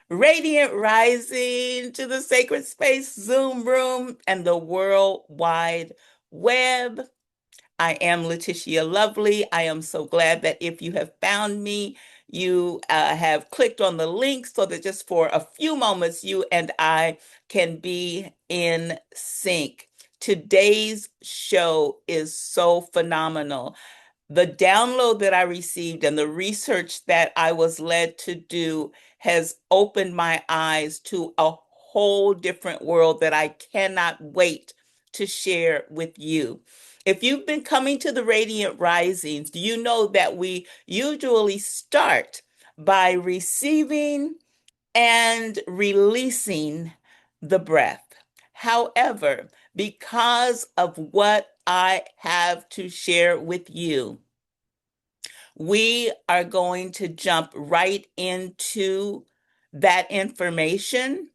Radiant rising to the sacred space, Zoom room, and the World Wide Web. I am Letitia Lovely. I am so glad that if you have found me, you have clicked on the link so that just for a few moments, you and I can be in sync. Today's show is so phenomenal. The download that I received and the research that I was led to do has opened my eyes to a whole different world that I cannot wait to share with you. If you've been coming to the Radiant Risings, do you know that we usually start by receiving and releasing the breath? However, because of what I have to share with you, we are going to jump right into that information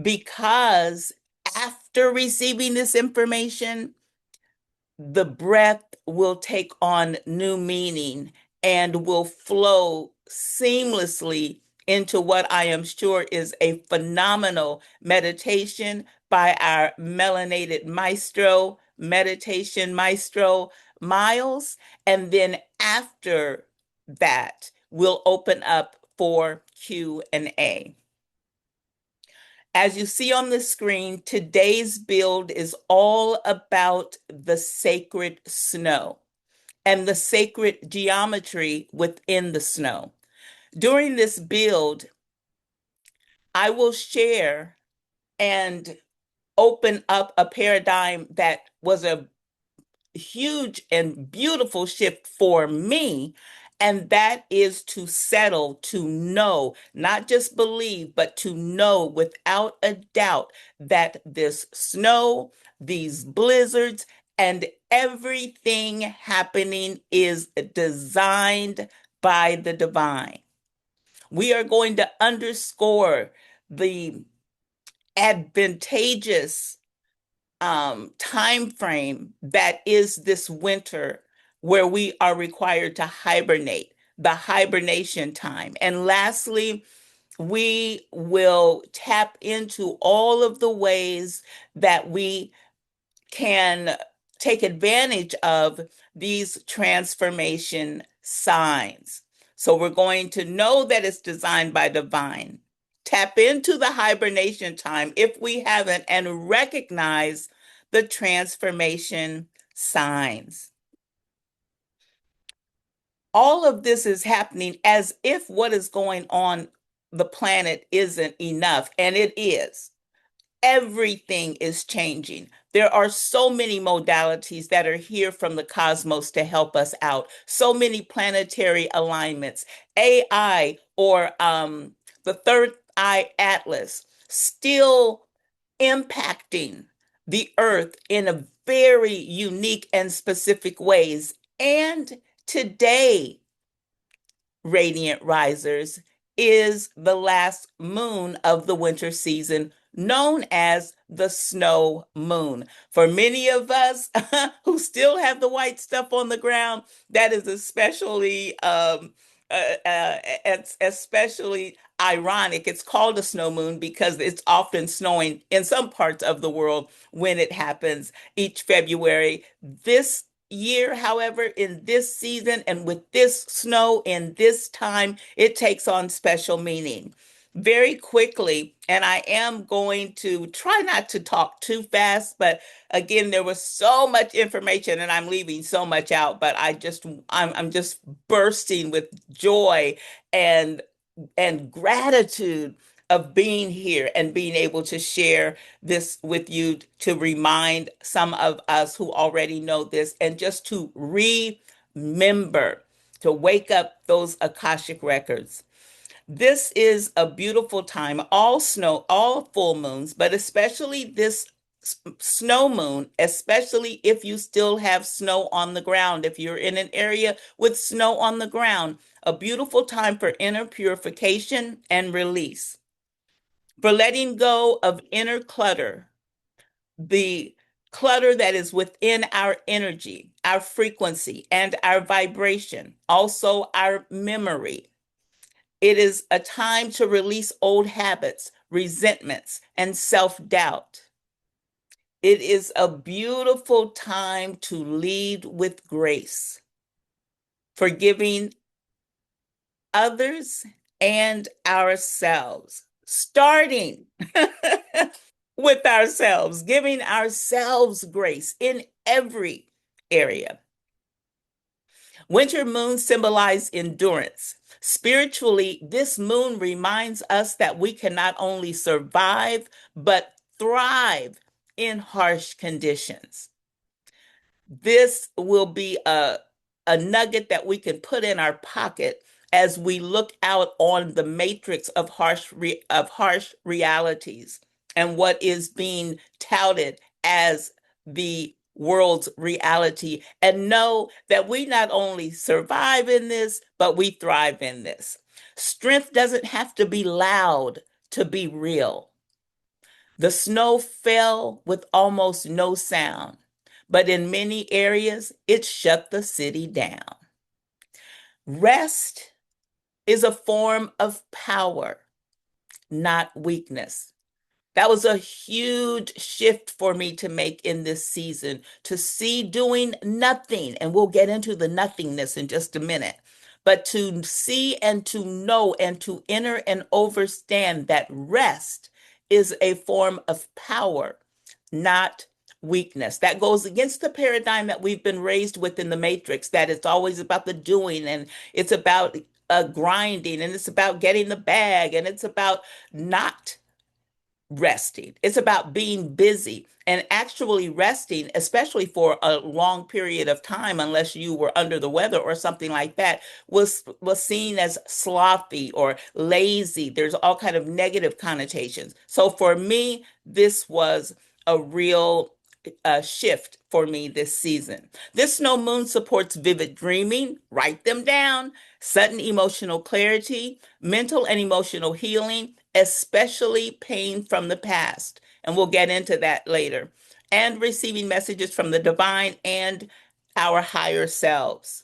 because after receiving this information, the breath will take on new meaning and will flow seamlessly into what I am sure is a phenomenal meditation by our melanated maestro, meditation maestro, Miles. And then after that, we'll open up for Q&A. As you see on the screen, today's build is all about the sacred snow and the sacred geometry within the snow. During this build, I will share and open up a paradigm that was a huge and beautiful shift for me. And that is to settle, to know, not just believe, but to know without a doubt that this snow, these blizzards, and everything happening is designed by the divine. We are going to underscore the advantageous time frame that is this winter where we are required to hibernate, the hibernation time. And lastly, we will tap into all of the ways that we can take advantage of these transformation signs. So we're going to know that it's designed by divine. Tap into the hibernation time if we haven't and recognize the transformation signs. All of this is happening as if what is going on the planet isn't enough, and it is. Everything is changing. There are so many modalities that are here from the cosmos to help us out. So many planetary alignments, AI or the third eye atlas, still impacting the earth in a very unique and specific ways. And today, Radiant Risers, is the last moon of the winter season, known as the snow moon. For many of us who still have the white stuff on the ground, that is especially ironic. It's called a snow moon because it's often snowing in some parts of the world when it happens each February. This year, however, in this season and with this snow in this time, it takes on special meaning. Very quickly, and I am going to try not to talk too fast, but again, there was so much information and I'm leaving so much out, but I'm just bursting with joy and gratitude of being here and being able to share this with you to remind some of us who already know this and just to remember to wake up those Akashic records. This is a beautiful time, all snow, all full moons, but especially this snow moon, especially if you still have snow on the ground. If you're in an area with snow on the ground, a beautiful time for inner purification and release, for letting go of inner clutter, the clutter that is within our energy, our frequency, and our vibration, also our memory. It is a time to release old habits, resentments, and self-doubt. It is a beautiful time to lead with grace, forgiving others and ourselves, starting with ourselves, giving ourselves grace in every area. Winter moons symbolize endurance. Spiritually, this moon reminds us that we can not only survive, but thrive in harsh conditions. This will be a nugget that we can put in our pocket as we look out on the matrix of harsh realities and what is being touted as the world's reality, and know that we not only survive in this, but we thrive in this. Strength doesn't have to be loud to be real. The snow fell with almost no sound, but in many areas, it shut the city down. Rest is a form of power, not weakness. That was a huge shift for me to make in this season, to see doing nothing. And we'll get into the nothingness in just a minute. But to see and to know and to enter and understand that rest is a form of power, not weakness. That goes against the paradigm that we've been raised with in the Matrix, that it's always about the doing and it's about grinding and it's about getting the bag and it's about not resting. It's about being busy and actually resting, especially for a long period of time, unless you were under the weather or something like that, was seen as sloppy or lazy. There's all kind of negative connotations. So for me, this was a real shift for me this season. This snow moon supports vivid dreaming, write them down, sudden emotional clarity, mental and emotional healing, especially pain from the past. And we'll get into that later. And receiving messages from the divine and our higher selves.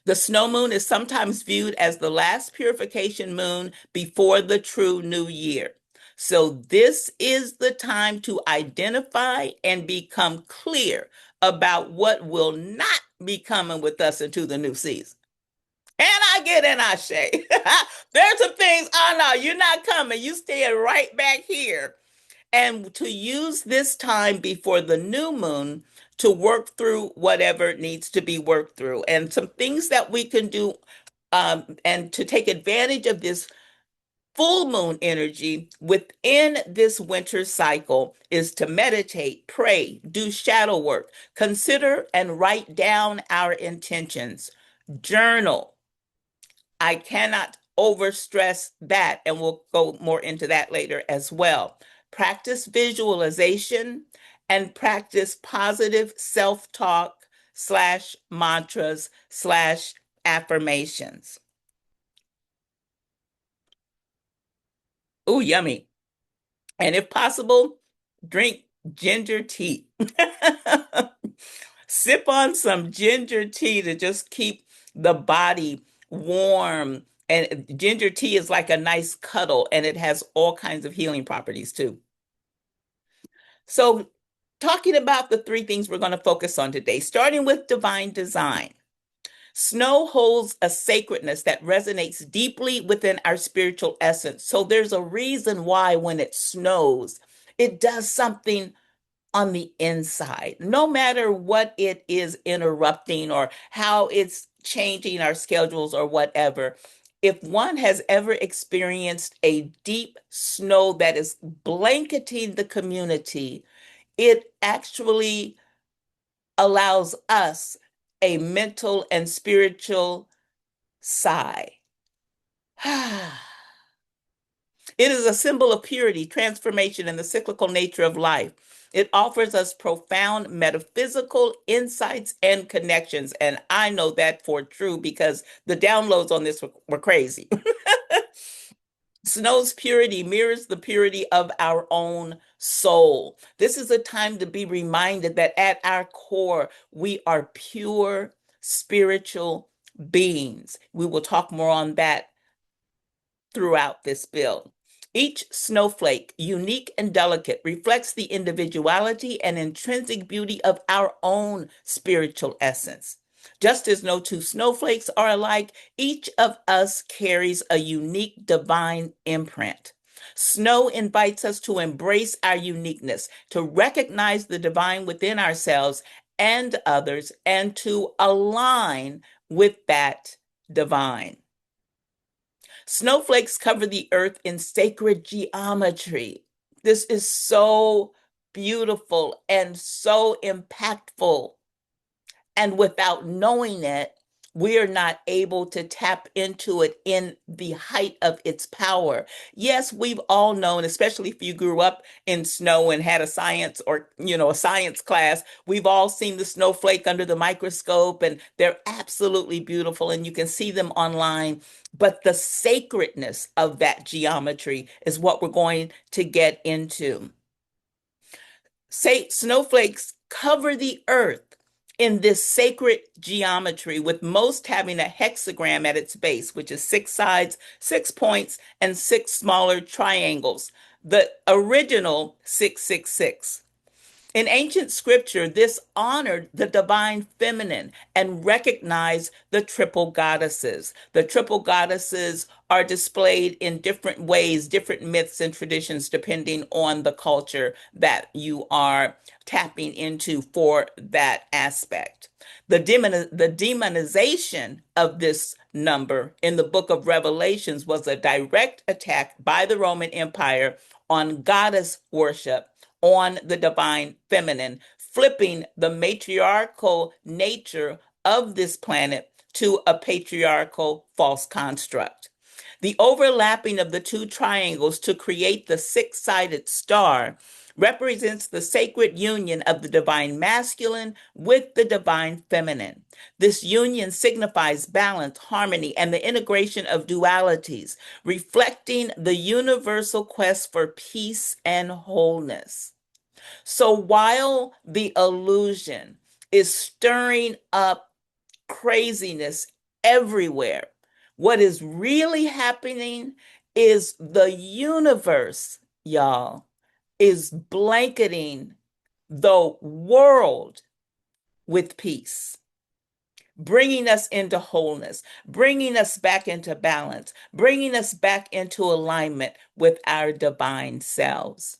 The snow moon is sometimes viewed as the last purification moon before the true new year. So this is the time to identify and become clear about what will not be coming with us into the new season. And I get in I say, there's some things, oh no, you're not coming. You stay right back here. And to use this time before the new moon to work through whatever needs to be worked through. And some things that we can do and to take advantage of this full moon energy within this winter cycle is to meditate, pray, do shadow work, consider and write down our intentions, journal. I cannot overstress that, and we'll go more into that later as well. Practice visualization and practice positive self-talk slash mantras slash affirmations. Ooh, yummy. And if possible, drink ginger tea. Sip on some ginger tea to just keep the body warm. And ginger tea is like a nice cuddle, and it has all kinds of healing properties too. So, talking about the three things we're going to focus on today, starting with divine design. Snow holds a sacredness that resonates deeply within our spiritual essence. So, there's a reason why when it snows, it does something on the inside, no matter what it is interrupting or how it's changing our schedules or whatever. If one has ever experienced a deep snow that is blanketing the community, it actually allows us a mental and spiritual sigh. It is a symbol of purity, transformation, and the cyclical nature of life. It offers us profound metaphysical insights and connections. And I know that for true because the downloads on this were crazy. Snow's purity mirrors the purity of our own soul. This is a time to be reminded that at our core, we are pure spiritual beings. We will talk more on that throughout this bill. Each snowflake, unique and delicate, reflects the individuality and intrinsic beauty of our own spiritual essence. Just as no two snowflakes are alike, each of us carries a unique divine imprint. Snow invites us to embrace our uniqueness, to recognize the divine within ourselves and others, and to align with that divine. Snowflakes cover the earth in sacred geometry. This is so beautiful and so impactful. And without knowing it, we are not able to tap into it in the height of its power. Yes, we've all known, especially if you grew up in snow and had a science or, a science class, we've all seen the snowflake under the microscope, and they're absolutely beautiful and you can see them online. But the sacredness of that geometry is what we're going to get into. Say, snowflakes cover the earth in this sacred geometry, with most having a hexagram at its base, which is 6 sides, 6 points, and 6 smaller triangles. The original 666. In ancient scripture, this honored the divine feminine and recognized the triple goddesses. The triple goddesses are displayed in different ways, different myths and traditions, depending on the culture that you are tapping into for that aspect. The demonization of this number in the book of Revelations was a direct attack by the Roman Empire on goddess worship, on the divine feminine, flipping the matriarchal nature of this planet to a patriarchal false construct. The overlapping of the two triangles to create the six-sided star represents the sacred union of the divine masculine with the divine feminine. This union signifies balance, harmony, and the integration of dualities, reflecting the universal quest for peace and wholeness. So while the illusion is stirring up craziness everywhere, what is really happening is the universe, y'all, is blanketing the world with peace, bringing us into wholeness, bringing us back into balance, bringing us back into alignment with our divine selves.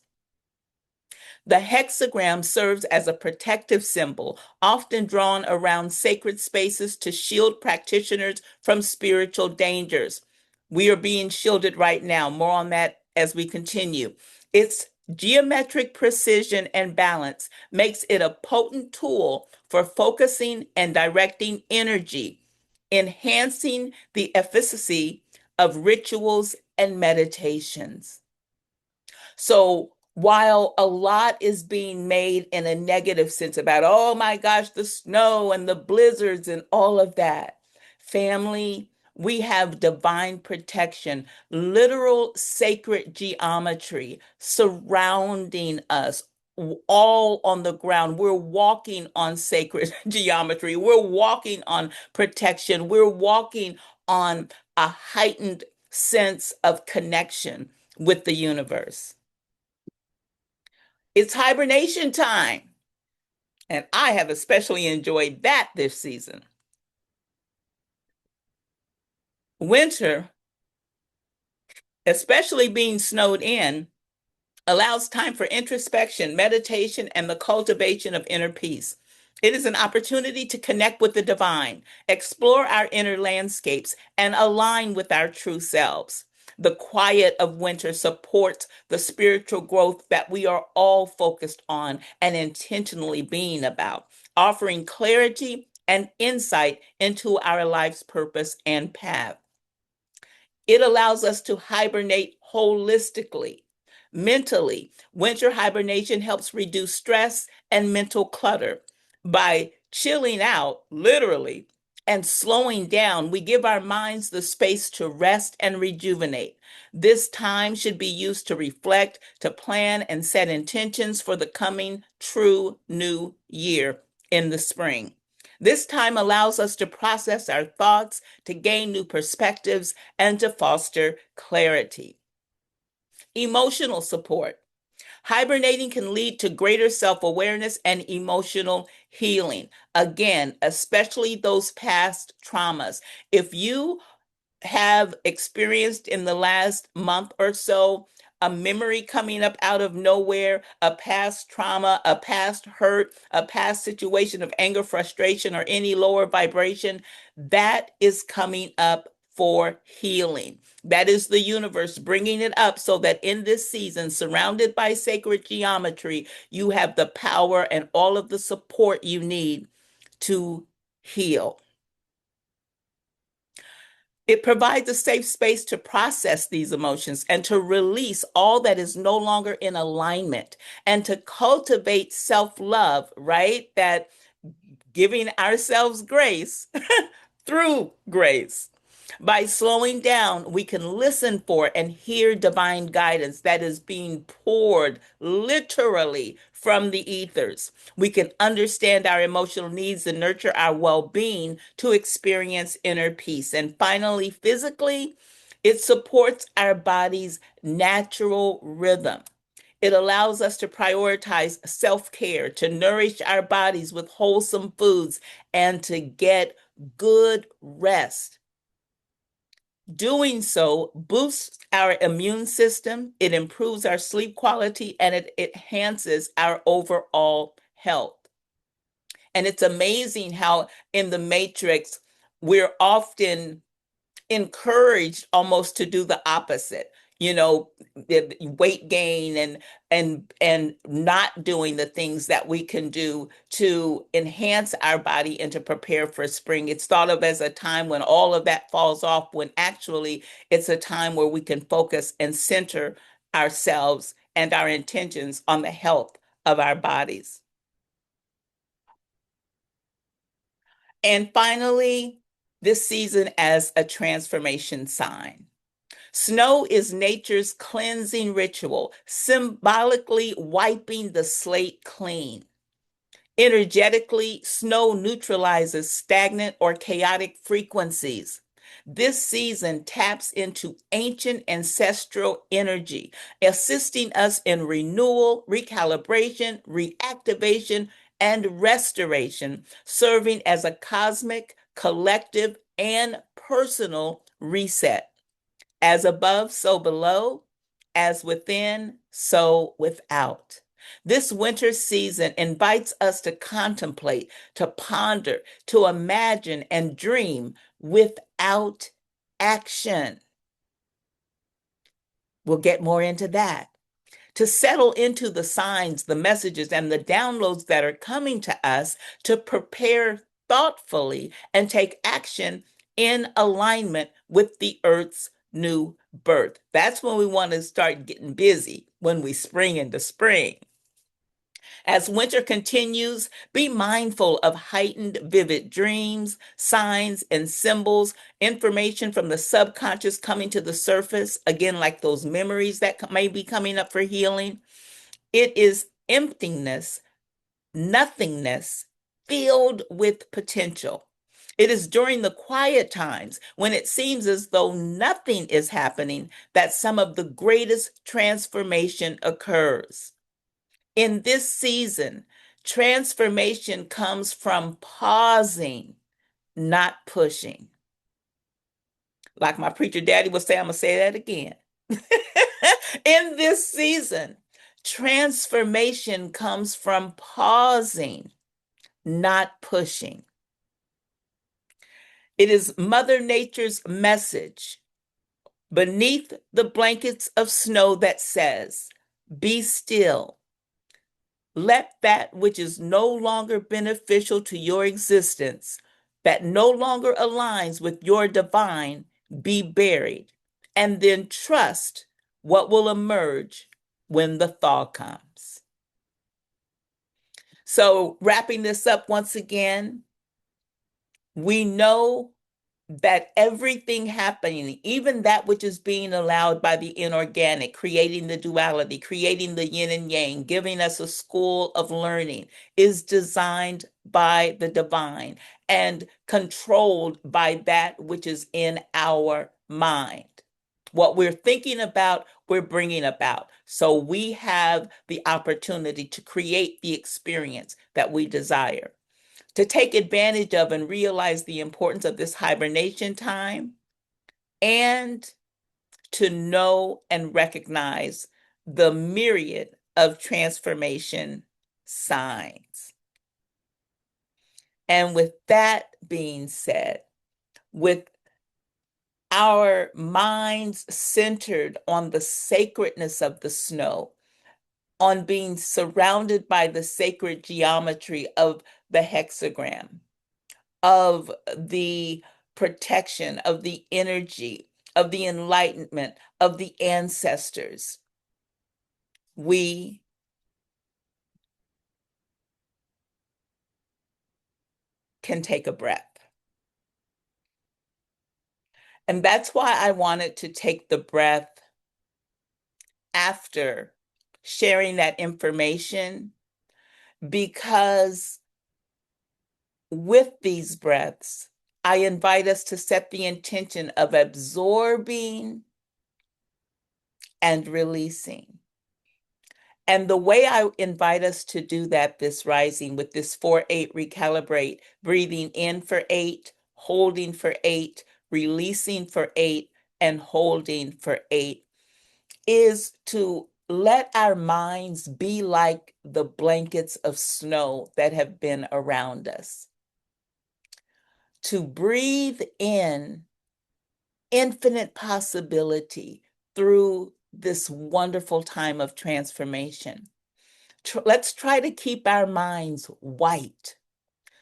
The hexagram serves as a protective symbol, often drawn around sacred spaces to shield practitioners from spiritual dangers. We are being shielded right now. More on that as we continue. Its geometric precision and balance makes it a potent tool for focusing and directing energy, enhancing the efficacy of rituals and meditations. So while a lot is being made in a negative sense about, oh my gosh, the snow and the blizzards and all of that, family, we have divine protection, literal sacred geometry surrounding us, all on the ground. We're walking on sacred geometry. We're walking on protection. We're walking on a heightened sense of connection with the universe. It's hibernation time, and I have especially enjoyed that this season. Winter, especially being snowed in, allows time for introspection, meditation, and the cultivation of inner peace. It is an opportunity to connect with the divine, explore our inner landscapes, and align with our true selves. The quiet of winter supports the spiritual growth that we are all focused on and intentionally being about, offering clarity and insight into our life's purpose and path. It allows us to hibernate holistically. Mentally, winter hibernation helps reduce stress and mental clutter. By chilling out, literally, and slowing down, we give our minds the space to rest and rejuvenate. This time should be used to reflect, to plan, and set intentions for the coming true new year in the spring. This time allows us to process our thoughts, to gain new perspectives, and to foster clarity. Emotional support. Hibernating can lead to greater self-awareness and emotional healing. Again, especially those past traumas. If you have experienced in the last month or so a memory coming up out of nowhere, a past trauma, a past hurt, a past situation of anger, frustration, or any lower vibration, that is coming up for healing. That is the universe bringing it up so that in this season, surrounded by sacred geometry, you have the power and all of the support you need to heal. It provides a safe space to process these emotions and to release all that is no longer in alignment and to cultivate self-love, right? That giving ourselves grace through grace. By slowing down, we can listen for and hear divine guidance that is being poured literally from the ethers. We can understand our emotional needs and nurture our well-being to experience inner peace. And finally, physically, it supports our body's natural rhythm. It allows us to prioritize self-care, to nourish our bodies with wholesome foods, and to get good rest. Doing so boosts our immune system, it improves our sleep quality, and it enhances our overall health. And it's amazing how in the Matrix, we're often encouraged almost to do the opposite, you know, the weight gain and not doing the things that we can do to enhance our body and to prepare for spring. It's thought of as a time when all of that falls off, when actually it's a time where we can focus and center ourselves and our intentions on the health of our bodies. And finally, this season as a transformation sign. Snow is nature's cleansing ritual, symbolically wiping the slate clean. Energetically, snow neutralizes stagnant or chaotic frequencies. This season taps into ancient ancestral energy, assisting us in renewal, recalibration, reactivation, and restoration, serving as a cosmic, collective, and personal reset. As above, so below, as within, so without. This winter season invites us to contemplate, to ponder, to imagine, and dream without action. We'll get more into that. To settle into the signs, the messages, and the downloads that are coming to us, to prepare thoughtfully and take action in alignment with the Earth's new birth. That's when we want to start getting busy, when we spring into spring. As winter continues, be mindful of heightened, vivid dreams, signs, and symbols, information from the subconscious coming to the surface, again, like those memories that may be coming up for healing. It is emptiness, nothingness, filled with potential. It is during the quiet times when it seems as though nothing is happening that some of the greatest transformation occurs. In this season, transformation comes from pausing, not pushing. Like my preacher daddy would say, I'm going to say that again. In this season, transformation comes from pausing, not pushing. It is Mother Nature's message beneath the blankets of snow that says, be still. Let that which is no longer beneficial to your existence, that no longer aligns with your divine, be buried, and then trust what will emerge when the thaw comes. So, wrapping this up once again, we know that everything happening, even that which is being allowed by the inorganic, creating the duality, creating the yin and yang, giving us a school of learning, is designed by the divine and controlled by that which is in our mind. What we're thinking about, we're bringing about. So we have the opportunity to create the experience that we desire. To take advantage of and realize the importance of this hibernation time, and to know and recognize the myriad of transformation signs. And with that being said, with our minds centered on the sacredness of the snow, on being surrounded by the sacred geometry of the hexagram, of the protection, of the energy, of the enlightenment, of the ancestors, we can take a breath. And that's why I wanted to take the breath after sharing that information, because with these breaths, I invite us to set the intention of absorbing and releasing. And the way I invite us to do that this rising with this 4-8 recalibrate, breathing in for 8, holding for 8, releasing for 8, and holding for 8, is to let our minds be like the blankets of snow that have been around us. To breathe in infinite possibility through this wonderful time of transformation. Let's try to keep our minds white,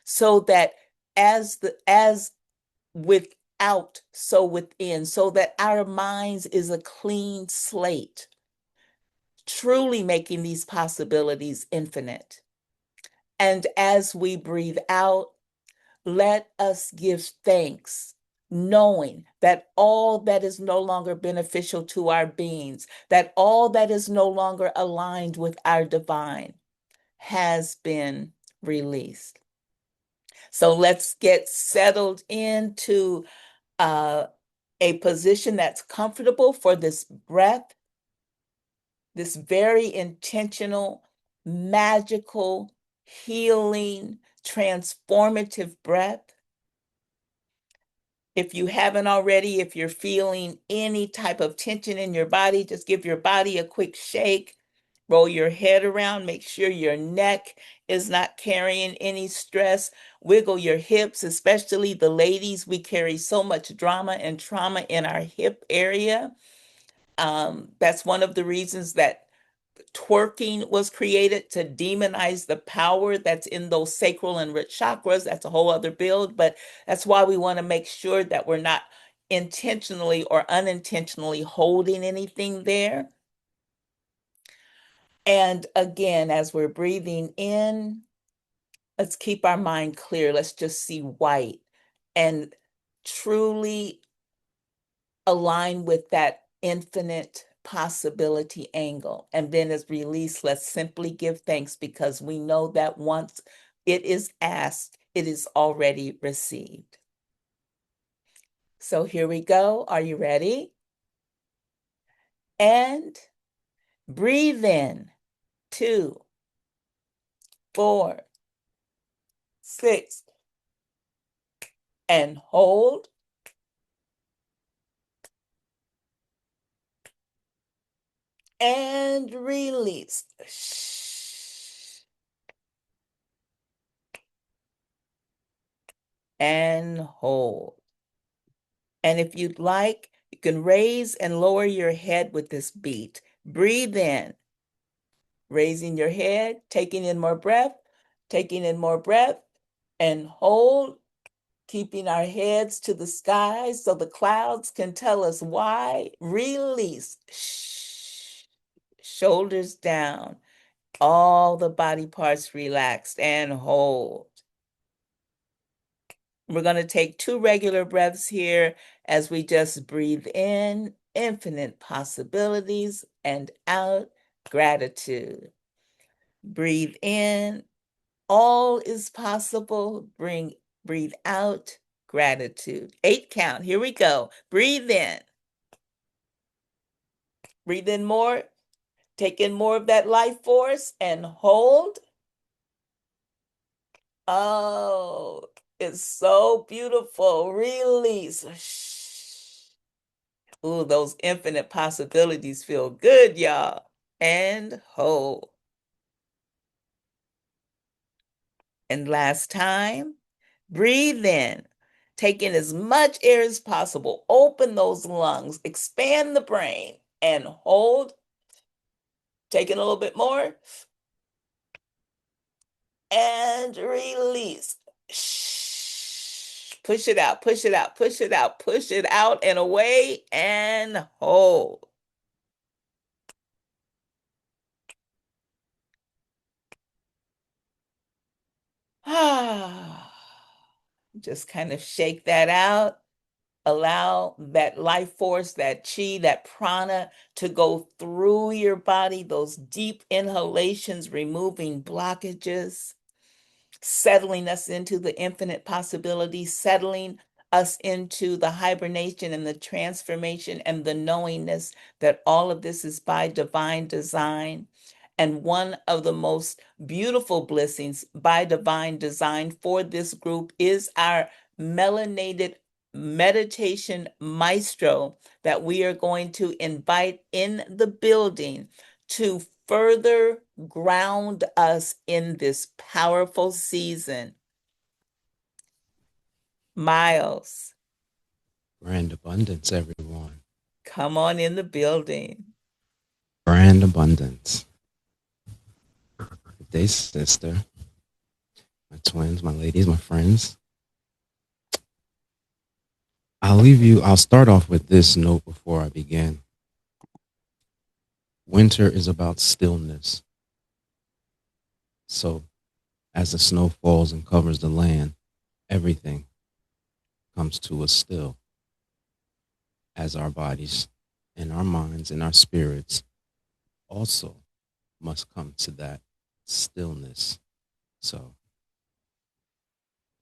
so that as without, so within, so that our minds is a clean slate, truly making these possibilities infinite. And as we breathe out, let us give thanks, knowing that all that is no longer beneficial to our beings, that all that is no longer aligned with our divine, has been released. So let's get settled into a position that's comfortable for this breath, this very intentional, magical, healing, transformative breath. If you haven't already, if you're feeling any type of tension in your body, just give your body a quick shake. Roll your head around, make sure your neck is not carrying any stress. Wiggle your hips, especially the ladies. We carry so much drama and trauma in our hip area. That's one of the reasons that twerking was created, to demonize the power that's in those sacral and root chakras. That's a whole other build, but that's why we want to make sure that we're not intentionally or unintentionally holding anything there. And again, as we're breathing in, let's keep our mind clear. Let's just see white and truly align with that infinite possibility angle. And then as release, let's simply give thanks, because we know that once it is asked, it is already received. So here we go. Are you ready? And breathe in. 2, 4, 6, and hold. And release. And hold. And if you'd like, you can raise and lower your head with this beat. Breathe in, raising your head, taking in more breath, and hold, keeping our heads to the sky so the clouds can tell us why. Release. Shoulders down, all the body parts relaxed, and hold. We're going to take 2 regular breaths here as we just breathe in infinite possibilities and out gratitude. Breathe in, all is possible. Breathe out gratitude. 8 count. Here we go. Breathe in. Breathe in more. Take in more of that life force and hold. Oh, it's so beautiful. Release. Ooh, those infinite possibilities feel good, y'all. And hold. And last time, breathe in. Take in as much air as possible. Open those lungs, expand the brain, and hold. Take in a little bit more. And release. Push it out, push it out, push it out, push it out and away and hold. Just kind of shake that out. Allow that life force, that chi, that prana to go through your body, those deep inhalations, removing blockages, settling us into the infinite possibilities, settling us into the hibernation and the transformation and the knowingness that all of this is by divine design. And one of the most beautiful blessings by divine design for this group is our melanated meditation maestro that we are going to invite in the building to further ground us in this powerful season. Miles. Grand abundance, everyone. Come on in the building. Grand abundance. Good day, sister. My twins, my ladies, my friends. I'll start off with this note before I begin. Winter is about stillness. So, as the snow falls and covers the land, everything comes to a still. As our bodies and our minds and our spirits also must come to that stillness. So,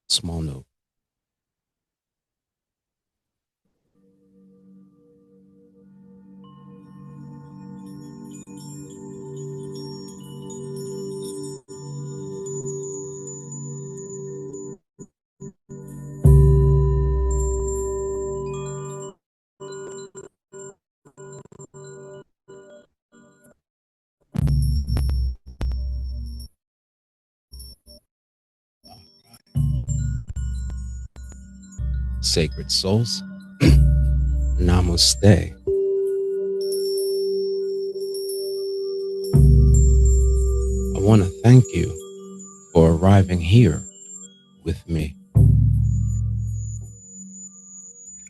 small note. Sacred souls, namaste. I want to thank you for arriving here with me.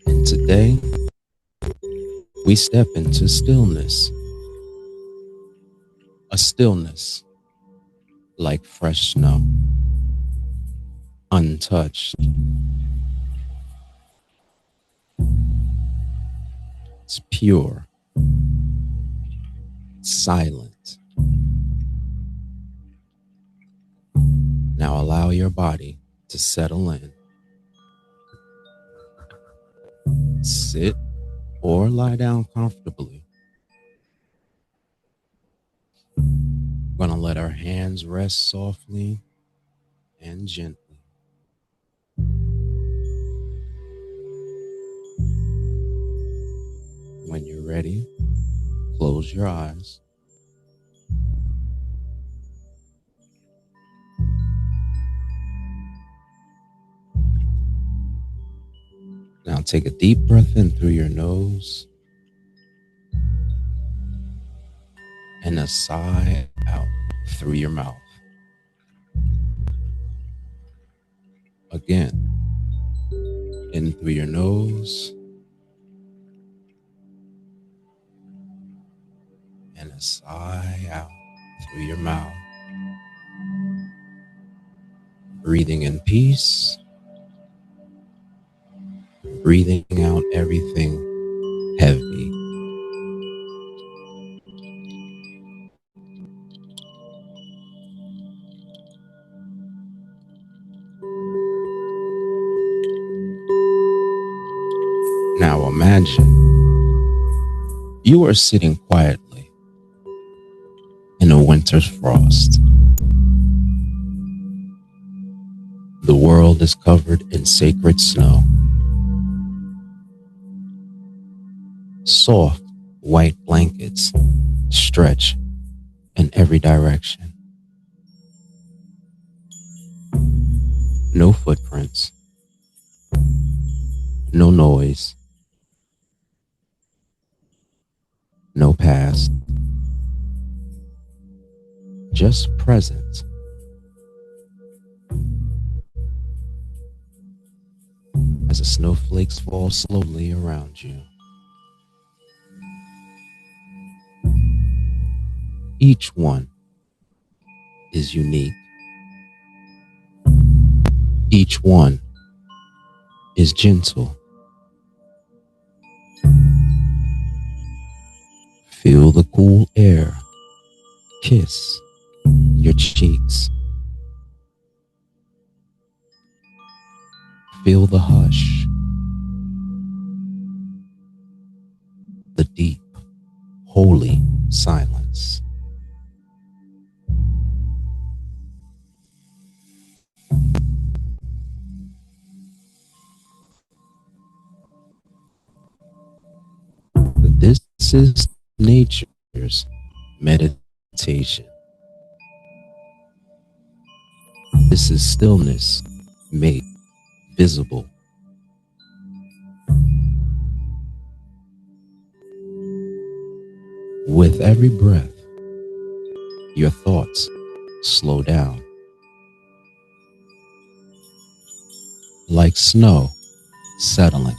And today, we step into stillness, a stillness like fresh snow, untouched. It's pure, silent. Now allow your body to settle in. Sit or lie down comfortably. We're gonna let our hands rest softly and gently. When you're ready, close your eyes. Now take a deep breath in through your nose and a sigh out through your mouth. Again, in through your nose and a sigh out through your mouth. Breathing in peace breathing out everything heavy. Now imagine you are sitting quietly in a winter's frost. The world is covered in sacred snow. Soft white blankets stretch in every direction. No footprints, no noise, no past, just presence. As the snowflakes fall slowly around you. Each one is unique. Each one is gentle. Feel the cool air kiss your cheeks. Feel the hush, the deep, holy silence. This is nature's meditation. This is stillness made visible. With every breath, your thoughts slow down. Like snow settling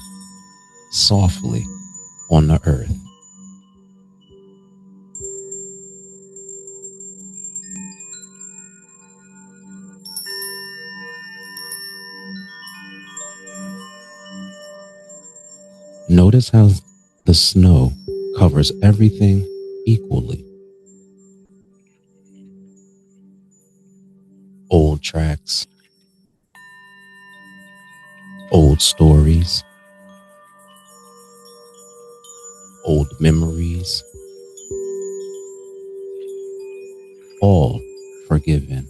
softly on the earth. Notice how the snow covers everything equally. Old tracks, old stories, old memories, all forgiven,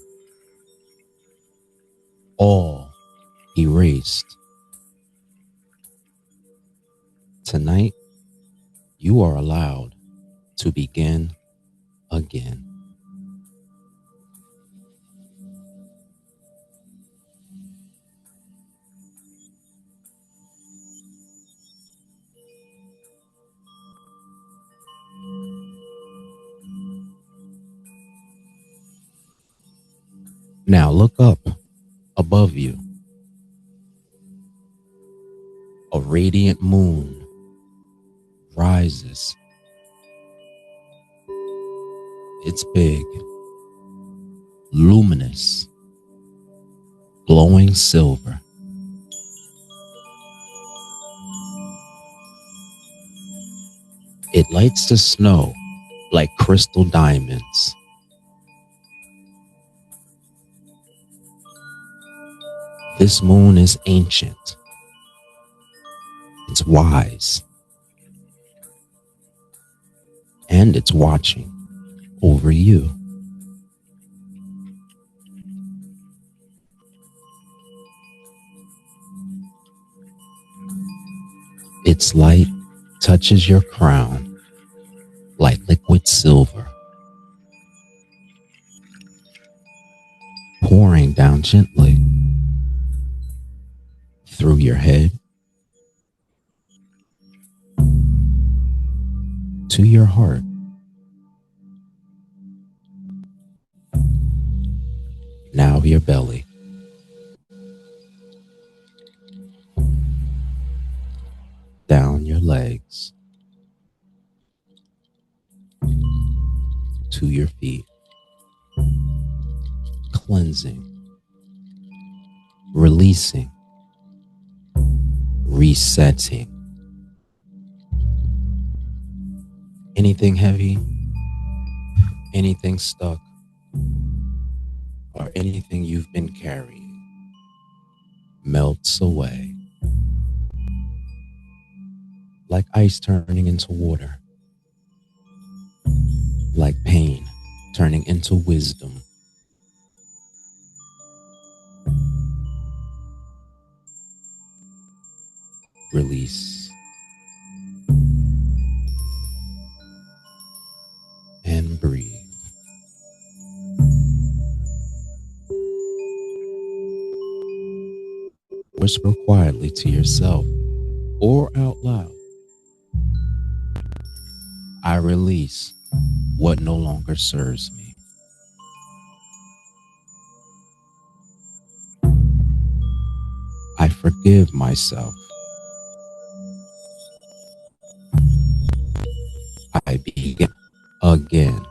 all erased. Tonight, you are allowed to begin again. Now look up above you. A radiant moon rises. It's big, luminous, glowing silver. It lights the snow like crystal diamonds. This moon is ancient. It's wise. And it's watching over you. Its light touches your crown like liquid silver, pouring down gently through your head to your heart. Now your belly. Down your legs to your feet, cleansing, releasing, resetting. Anything heavy, anything stuck, or anything you've been carrying melts away like ice turning into water, like pain turning into wisdom. Release and breathe. Whisper quietly to yourself or out loud. I release what no longer serves me. I forgive myself. I begin again.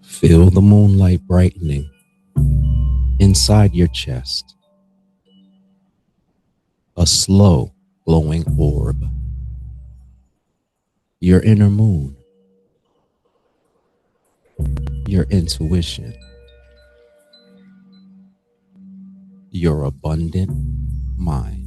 Feel the moonlight brightening inside your chest, a slow glowing orb. Your inner moon, your intuition, your abundant mind.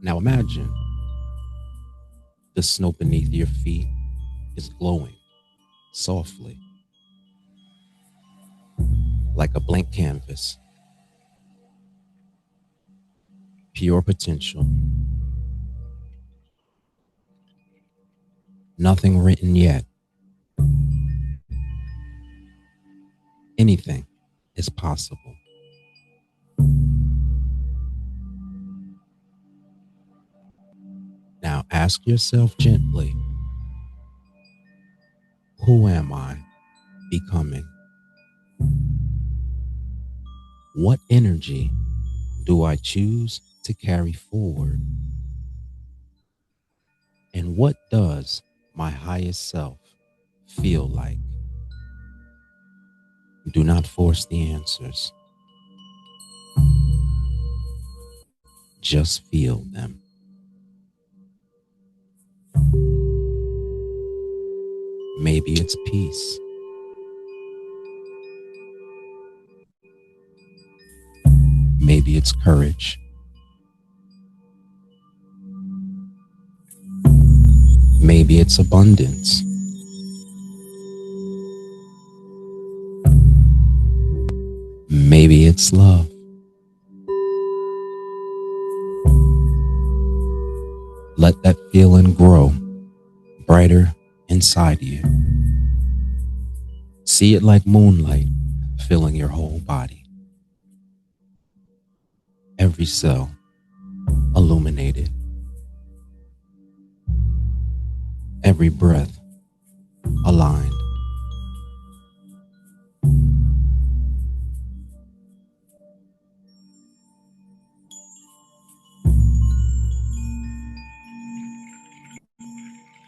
Now imagine the snow beneath your feet is glowing softly, like a blank canvas, pure potential, nothing written yet. Anything is possible. Now ask yourself gently, who am I becoming? What energy do I choose to carry forward? And what does my highest self feel like? Do not force the answers. Just feel them. Maybe it's peace. Maybe it's courage. Maybe it's abundance. Maybe it's love. Let that feeling grow brighter inside you. See it like moonlight filling your whole body. Every cell illuminated. Every breath aligned.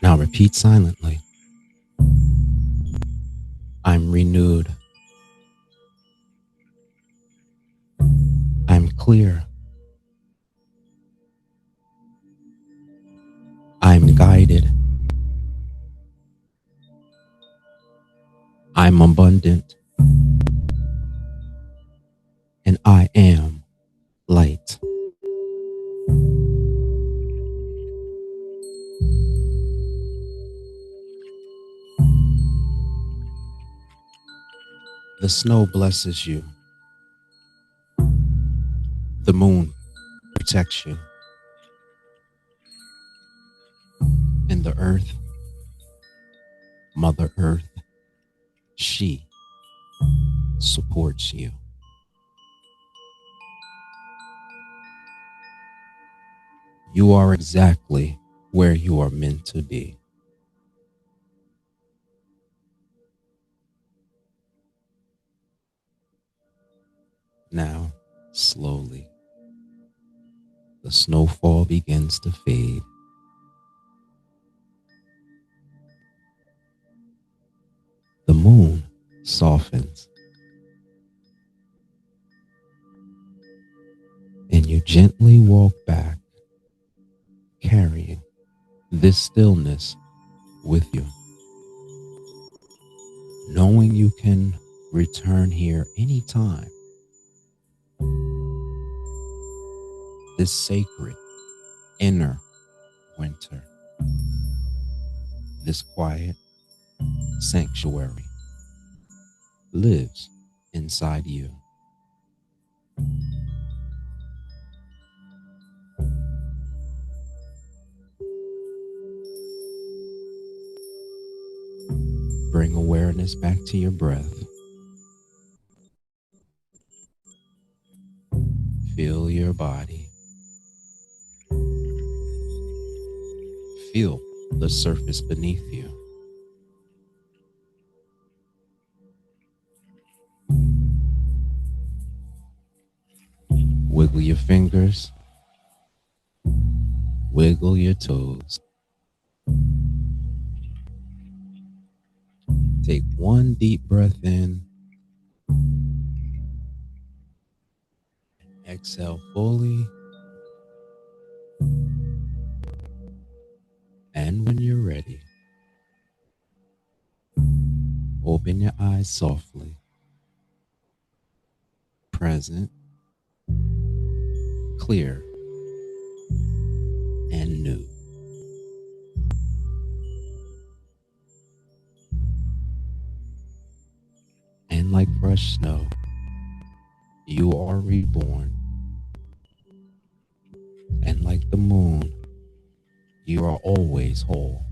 Now repeat silently. I'm renewed. I'm clear. I'm guided. I'm abundant. And I am light. The snow blesses you. The moon protects you. And the earth, Mother Earth, she supports you. You are exactly where you are meant to be. Now, slowly, the snowfall begins to fade. The moon softens, and you gently walk back, carrying this stillness with you, knowing you can return here anytime. This sacred inner winter, this quiet sanctuary lives inside you. Bring awareness back to your breath. Feel your body. Feel the surface beneath you. Wiggle your fingers. Wiggle your toes. Take one deep breath in. Exhale fully. And when you're ready, open your eyes softly. Present, clear, and new. And like fresh snow, you are reborn. And like the moon, you are always whole.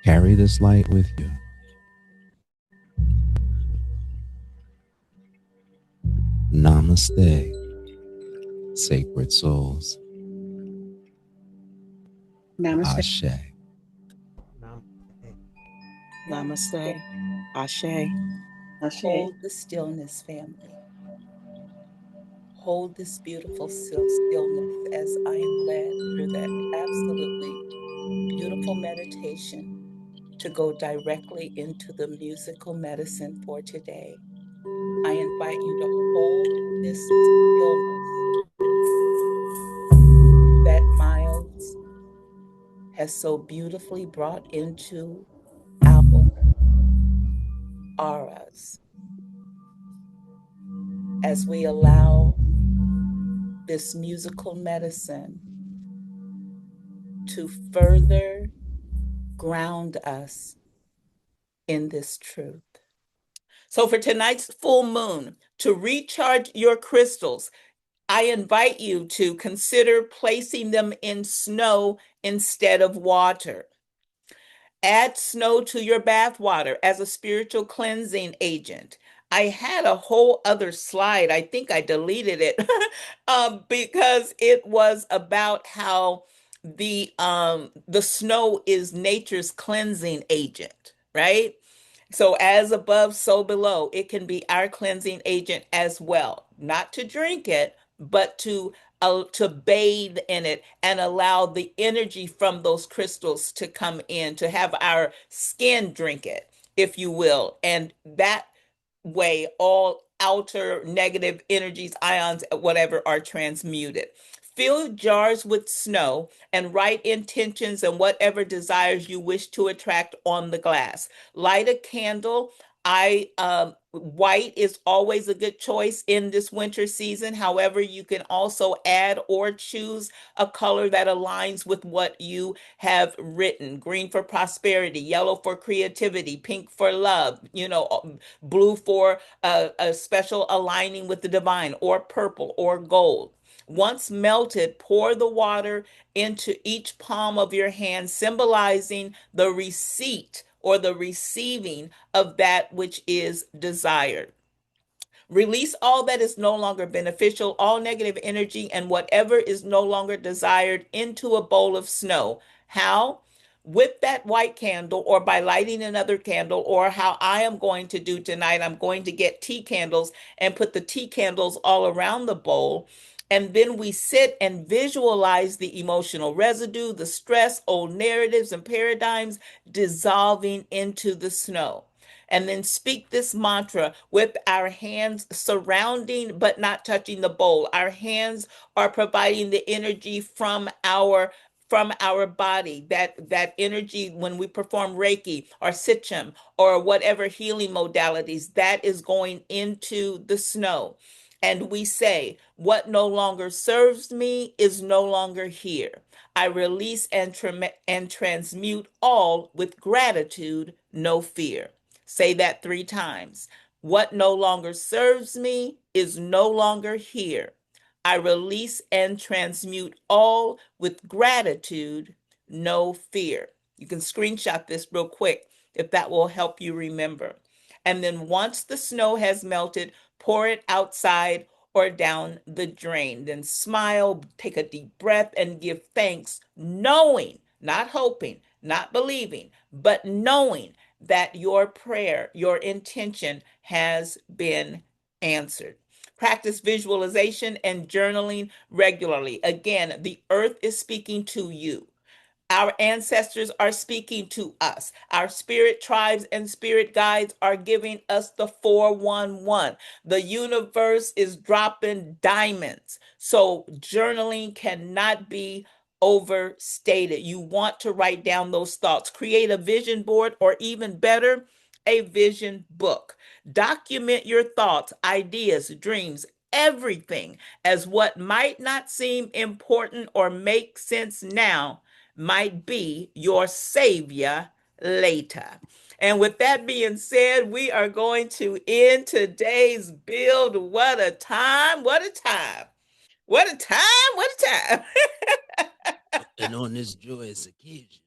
Carry this light with you. Namaste, sacred souls. Namaste. Ashe. Namaste. Ashe. Ashe. Hold the stillness, family. Hold this beautiful stillness as I am led through that absolutely beautiful meditation to go directly into the musical medicine for today. I invite you to hold this stillness that Miles has so beautifully brought into our auras as we allow this musical medicine to further ground us in this truth. So, for tonight's full moon, to recharge your crystals, I invite you to consider placing them in snow instead of water. Add snow to your bath water as a spiritual cleansing agent. I had a whole other slide. I think I deleted it because it was about how the snow is nature's cleansing agent, right? So as above, so below. It can be our cleansing agent as well. Not to drink it, but to bathe in it and allow the energy from those crystals to come in, to have our skin drink it, if you will. And that way, all outer negative energies, ions, whatever, are transmuted. Fill jars with snow and write intentions and whatever desires you wish to attract on the glass. Light a candle. I White is always a good choice in this winter season. However, you can also add or choose a color that aligns with what you have written. Green for prosperity, yellow for creativity, pink for love, blue for a special aligning with the divine, or purple or gold. Once melted, pour the water into each palm of your hand, symbolizing the receipt or the receiving of that which is desired. Release all that is no longer beneficial, all negative energy, and whatever is no longer desired into a bowl of snow. How? with that white candle, or by lighting another candle, or how I am going to do tonight. I'm going to get tea candles and put the tea candles all around the bowl. And then we sit and visualize the emotional residue, the stress, old narratives and paradigms dissolving into the snow. And then speak this mantra with our hands surrounding but not touching the bowl. Our hands are providing the energy from our body, that energy when we perform Reiki or Sitchum or whatever healing modalities, that is going into the snow. And we say, what no longer serves me is no longer here. I release and transmute all with gratitude, no fear. Say that 3 times. What no longer serves me is no longer here. I release and transmute all with gratitude, no fear. You can screenshot this real quick if that will help you remember. And then once the snow has melted, pour it outside or down the drain. Then smile, take a deep breath, and give thanks, knowing, not hoping, not believing, but knowing that your prayer, your intention has been answered. Practice visualization and journaling regularly. Again, the earth is speaking to you. Our ancestors are speaking to us. Our spirit tribes and spirit guides are giving us the 411. The universe is dropping diamonds. So journaling cannot be overstated. You want to write down those thoughts, create a vision board, or even better, a vision book. Document your thoughts, ideas, dreams, everything, as what might not seem important or make sense now might be your savior later. And with that being said, we are going to end today's build. What a time! What a time! What a time! What a time! And on this joyous occasion,